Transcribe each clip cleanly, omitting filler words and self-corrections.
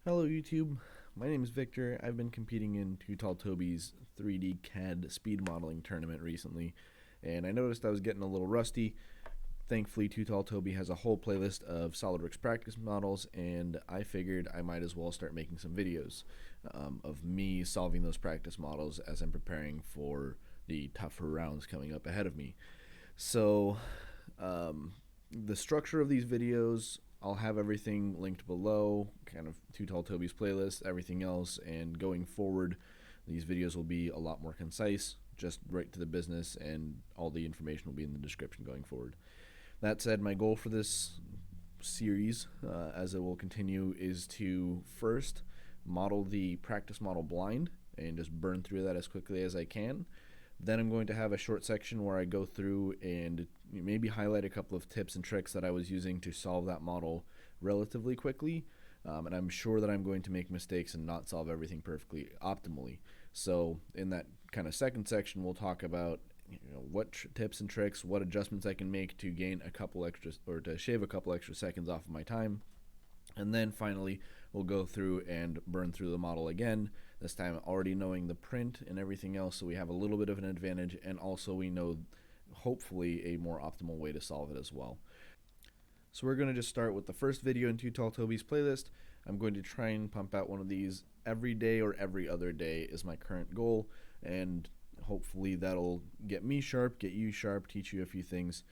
Hello YouTube, my name is Victor. I've been competing in Too Tall Toby's 3D CAD speed modeling tournament recently, and I noticed I was getting a little rusty. Thankfully, Too Tall Toby has a whole playlist of SolidWorks practice models, and I figured I might as well start making some videos of me solving those practice models as I'm preparing for the tougher rounds coming up ahead of me. So, the structure of these videos, I'll have everything linked below, kind of Too Tall Toby's playlist, everything else, and going forward, these videos will be a lot more concise, just right to the business, and all the information will be in the description going forward. That said, my goal for this series, as it will continue, is to first model the practice model blind and just burn through that as quickly as I can. Then I'm going to have a short section where I go through and maybe highlight a couple of tips and tricks that I was using to solve that model relatively quickly. And I'm sure that I'm going to make mistakes and not solve everything perfectly optimally. So in that kind of second section, we'll talk about what tips and tricks, what adjustments I can make to gain a couple extra or to shave a couple extra seconds off of my time. And then finally, we'll go through and burn through the model again, this time already knowing the print and everything else, so we have a little bit of an advantage, and also we know, hopefully, a more optimal way to solve it as well. So we're going to just start with the first video in Too Tall Toby's playlist. I'm going to try and pump out one of these every day or every other day is my current goal, and hopefully that'll get me sharp, get you sharp, teach you a few things.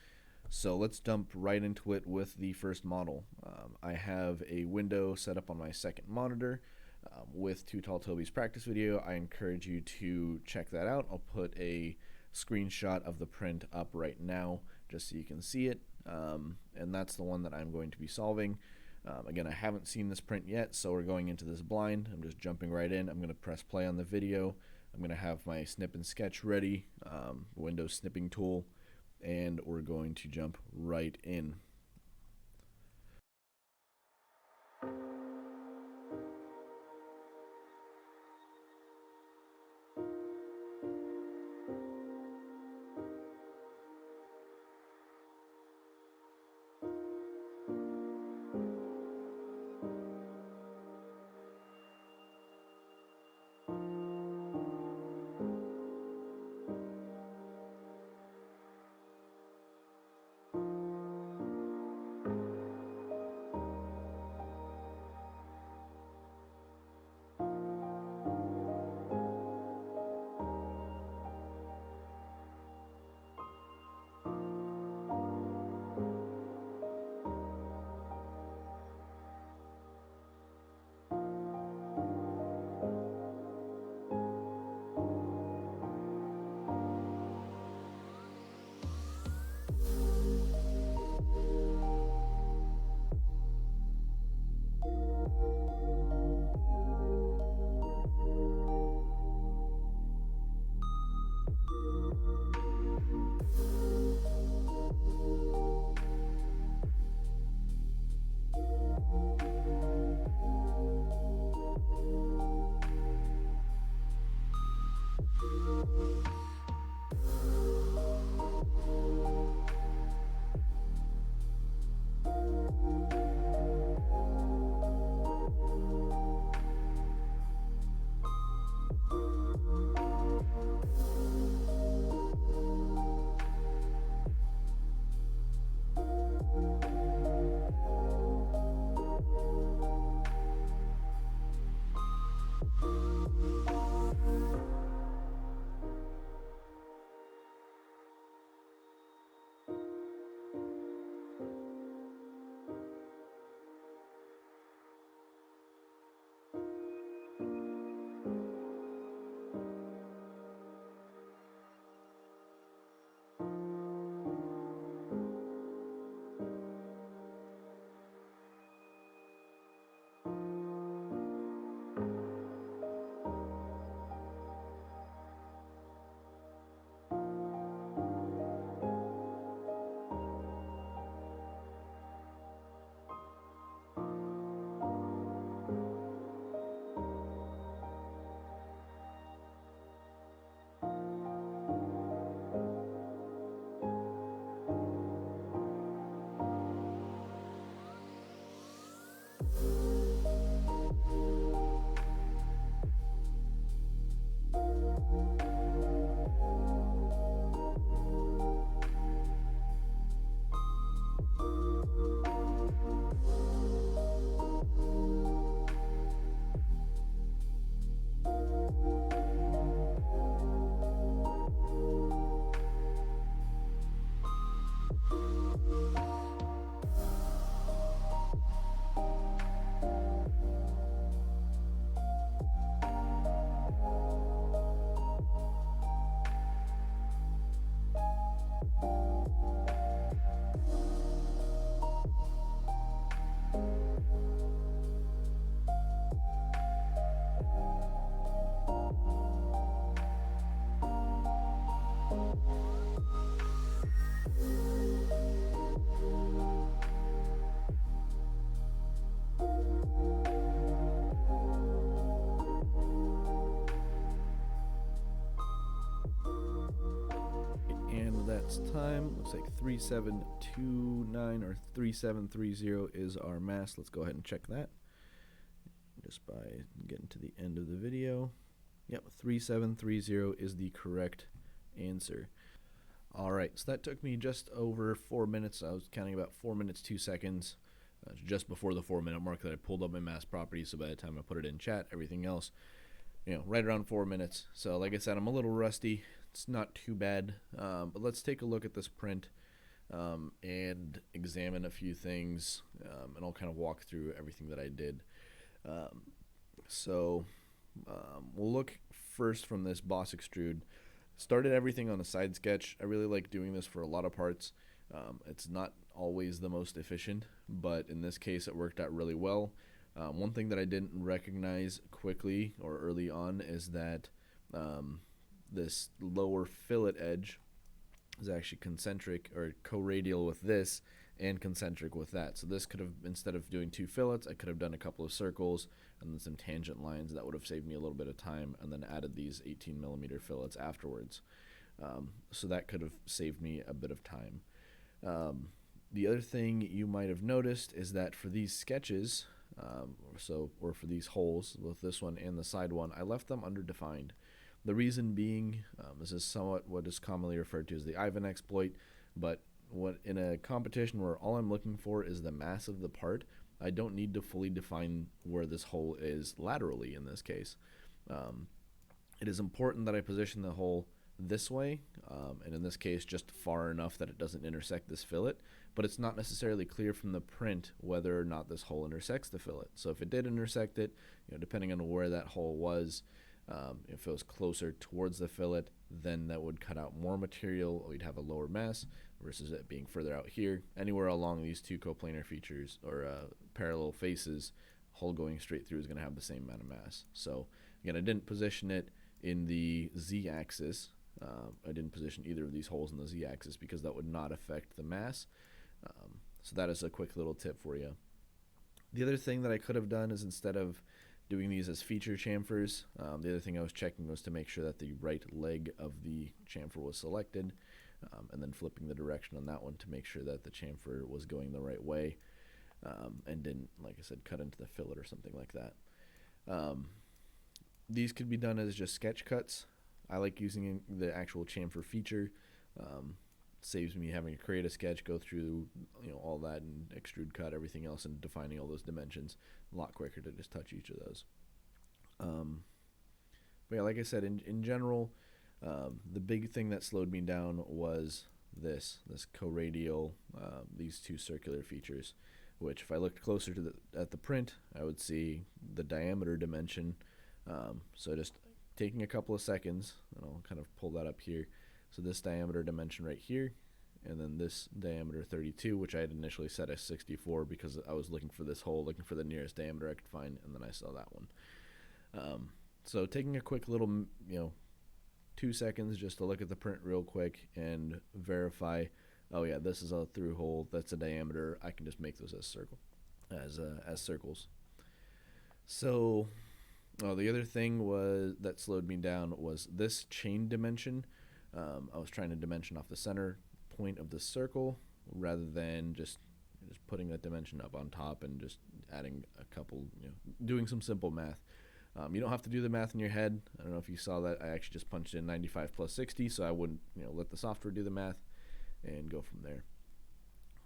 So let's jump right into it with the first model. I have a window set up on my second monitor with Too Tall Toby's practice video. I encourage you to check that out. I'll put a screenshot of the print up right now just so you can see it. And that's the one that I'm going to be solving. Again, I haven't seen this print yet, so we're going into this blind. I'm just jumping right in. I'm going to press play on the video. I'm going to have my snip and sketch ready, Windows snipping tool, and we're going to jump right in. parts time. Looks like 3729 or 3730 is our mass. Let's go ahead and check that just by getting to the end of the video. Yep, 3730 is the correct answer. Alright, so that took me just over 4 minutes. I was counting about 4 minutes 2 seconds just before the 4-minute mark that I pulled up my mass property. So by the time I put it in chat, everything else, right around 4 minutes. So like I said, I'm a little rusty. It's not too bad, but let's take a look at this print and examine a few things, and I'll kind of walk through everything that I did. We'll look first from this boss extrude. Started everything on a side sketch. I really like doing this for a lot of parts. It's not always the most efficient, but in this case it worked out really well. One thing that I didn't recognize quickly or early on is that this lower fillet edge is actually concentric or co-radial with this and concentric with that. So this could have, instead of doing 2 fillets, I could have done a couple of circles and then some tangent lines. That would have saved me a little bit of time, and then added these 18mm fillets afterwards. So that could have saved me a bit of time. The other thing you might have noticed is that for these sketches, or for these holes, both this one and the side one, I left them underdefined. The reason being, this is somewhat what is commonly referred to as the Ivan exploit, but in a competition where all I'm looking for is the mass of the part, I don't need to fully define where this hole is laterally in this case. It is important that I position the hole this way, and in this case just far enough that it doesn't intersect this fillet, but it's not necessarily clear from the print whether or not this hole intersects the fillet. So if it did intersect it, depending on where that hole was, if it was closer towards the fillet, then that would cut out more material, or you'd have a lower mass, versus it being further out here. Anywhere along these two coplanar features or parallel faces, hole going straight through is going to have the same amount of mass. So again, I didn't position it in the z-axis. I didn't position either of these holes in the z-axis because that would not affect the mass. So that is a quick little tip for you. The other thing that I could have done is, instead of doing these as feature chamfers, the other thing I was checking was to make sure that the right leg of the chamfer was selected, and then flipping the direction on that one to make sure that the chamfer was going the right way, and didn't, like I said, cut into the fillet or something like that. These could be done as just sketch cuts. I like using the actual chamfer feature. Saves me having to create a sketch, go through all that, and extrude cut everything else, and defining all those dimensions. A lot quicker to just touch each of those. But yeah, like I said, in general, the big thing that slowed me down was this co-radial, these two circular features, which if I looked closer to at the print, I would see the diameter dimension. So just taking a couple of seconds, and I'll kind of pull that up here. So this diameter dimension right here, and then this diameter 32, which I had initially set as 64 because I was looking for this hole, looking for the nearest diameter I could find, and then I saw that one. So taking a quick little, 2 seconds just to look at the print real quick and verify, oh yeah, this is a through hole, that's a diameter, I can just make those as circles. So the other thing that slowed me down was this chain dimension. I was trying to dimension off the center point of the circle rather than just putting that dimension up on top and just adding a couple, doing some simple math. You don't have to do the math in your head. I don't know if you saw that. I actually just punched in 95 plus 60, so I wouldn't, let the software do the math and go from there.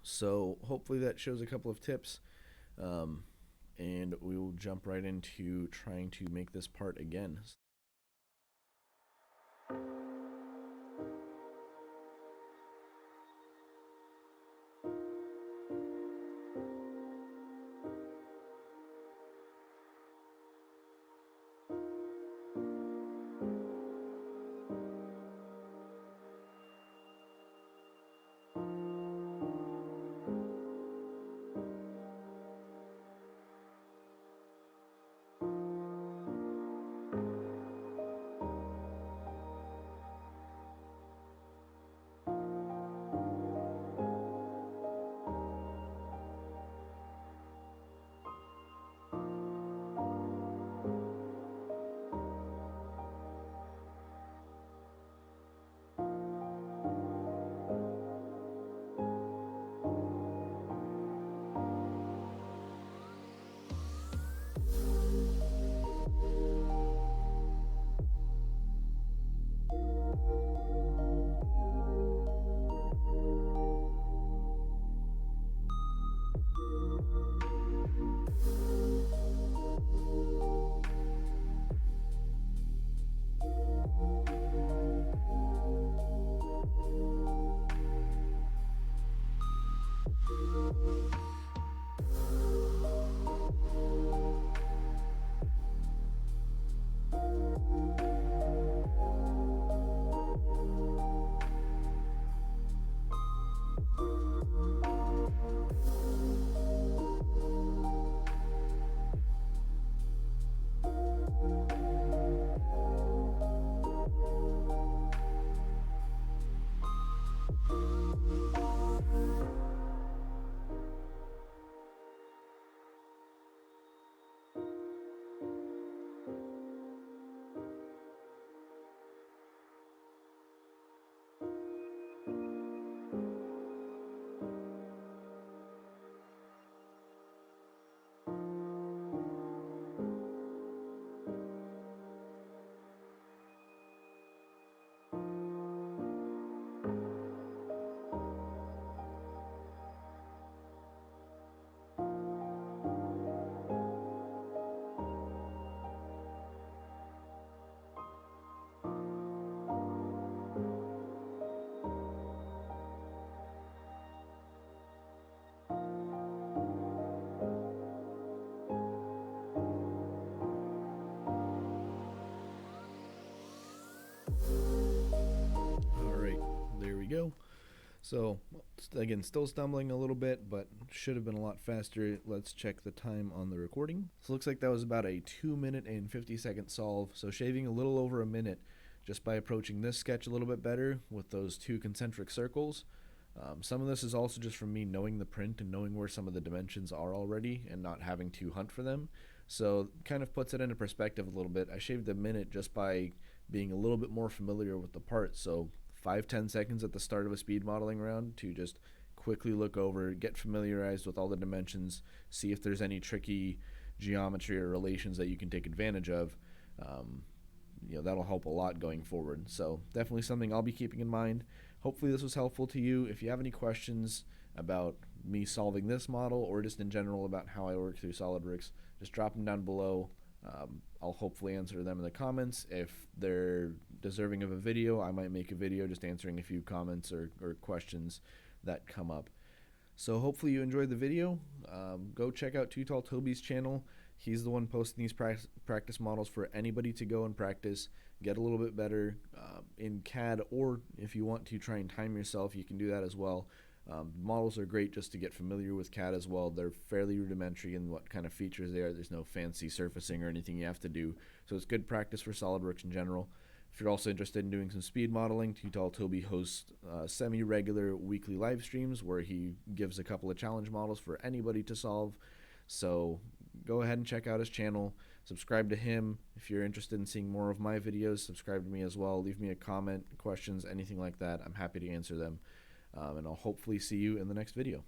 So hopefully that shows a couple of tips, and we will jump right into trying to make this part again. So, again, still stumbling a little bit, but should have been a lot faster. Let's check the time on the recording. So, it looks like that was about a 2 minute and 50-second solve. So, shaving a little over a minute just by approaching this sketch a little bit better with those two concentric circles. Some of this is also just from me knowing the print and knowing where some of the dimensions are already and not having to hunt for them. So, kind of puts it into perspective a little bit. I shaved a minute just by being a little bit more familiar with the part. So, 5-10 seconds at the start of a speed modeling round to just quickly look over, get familiarized with all the dimensions, see if there's any tricky geometry or relations that you can take advantage of. That'll help a lot going forward. So definitely something I'll be keeping in mind. Hopefully this was helpful to you. If you have any questions about me solving this model or just in general about how I work through SolidWorks, just drop them down below. I'll hopefully answer them in the comments. If they're deserving of a video, I might make a video just answering a few comments or questions that come up. So hopefully you enjoyed the video. Go check out Too Tall Toby's channel. He's the one posting these practice models for anybody to go and practice, get a little bit better in CAD, or if you want to try and time yourself, you can do that as well. Models are great just to get familiar with CAD as well. They're fairly rudimentary in what kind of features they are. There's no fancy surfacing or anything you have to do. So it's good practice for SolidWorks in general. If you're also interested in doing some speed modeling, Too Tall Toby hosts semi-regular weekly live streams where he gives a couple of challenge models for anybody to solve. So go ahead and check out his channel. Subscribe to him. If you're interested in seeing more of my videos, subscribe to me as well. Leave me a comment, questions, anything like that. I'm happy to answer them. And I'll hopefully see you in the next video.